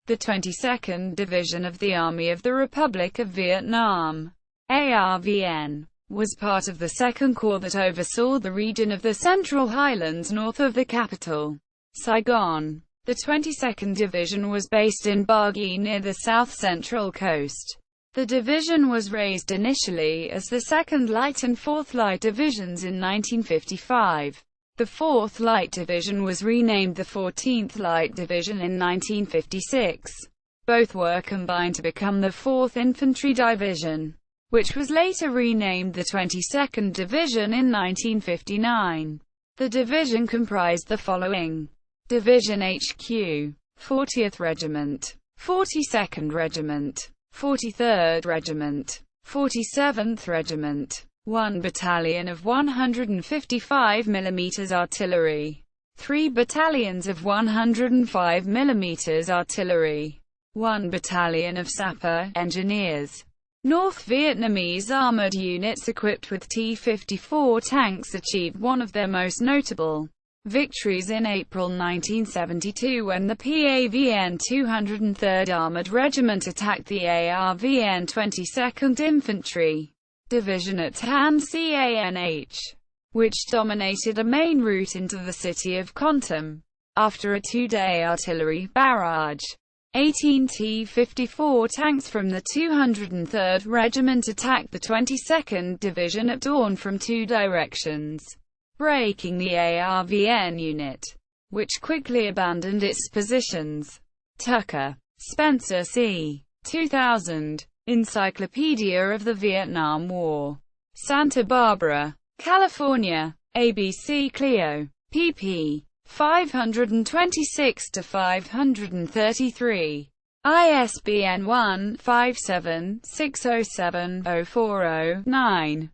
The 22nd Division of the Army of the Republic of Vietnam, ARVN, was part of the Second Corps that oversaw the region of the Central Highlands north of the capital, Saigon. The 22nd Division was based in Baguio near the south-central coast. The division was raised initially as the 2nd Light and 4th Light Divisions in 1955. The 4th Light Division was renamed the 14th Light Division in 1956. Both were combined to become the 4th Infantry Division, which was later renamed the 22nd Division in 1959. The division comprised the following: Division HQ, 40th Regiment, 42nd Regiment, 43rd Regiment, 47th Regiment, 1 battalion of 155 mm artillery, 3 battalions of 105 mm artillery, 1 battalion of Sapper engineers. North Vietnamese armored units equipped with T-54 tanks achieved one of their most notable victories in April 1972 when the PAVN 203rd Armored Regiment attacked the ARVN 22nd Infantry Division at Tan Canh, which dominated a main route into the city of Kontum. After a two-day artillery barrage, 18 T-54 tanks from the 203rd Regiment attacked the 22nd Division at dawn from two directions, breaking the ARVN unit, which quickly abandoned its positions. Tucker, Spencer C. 2000. Encyclopedia of the Vietnam War. Santa Barbara, California. ABC Clio. pp. 526-533. ISBN 1-57607-040-9.